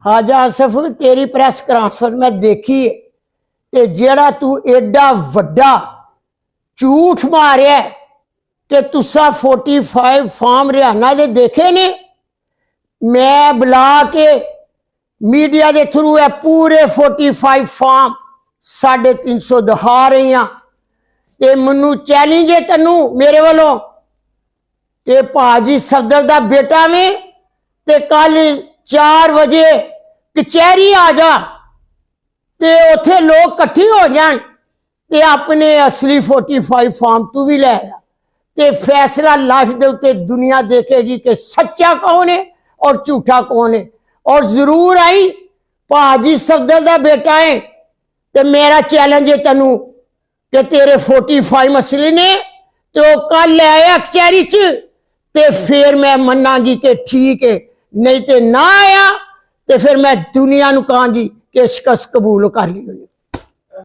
हाजा आसफ तेरी press conference मैं देखी है ते जेड़ा तू एडा वड्डा झूठ मारिया कि तुसा 45 फॉर्म हरियाणा दे देखे ने। मैं बुला के मीडिया के थ्रू है पूरे 45 फॉर्म 350 दिखा रही हाँ। ते मैनू चैलेंज है तेनू मेरे वालों कि भाजी सफदर का बेटा में ते कल 4 बजे कचहरी आ जा ते उथे लोग कट्ठे हो जान ते अपने असली 45 फॉर्म तू भी ले आ ते फैसला लाइफ दे उत्ते दुनिया देखेगी कि सच्चा कौन है और झूठा कौन है। और जरूर आई भाजी सफदर का बेटा है ते मेरा चैलेंज है तेनू कि तेरे 45 मसले ने तो कल ले आया कचहरी च ते फिर मैं मनांगी कि ठीक है, नहीं तो ना आया तो फिर मैं दुनिया नूं कहांगी कि शिकस्त कबूल कर ली।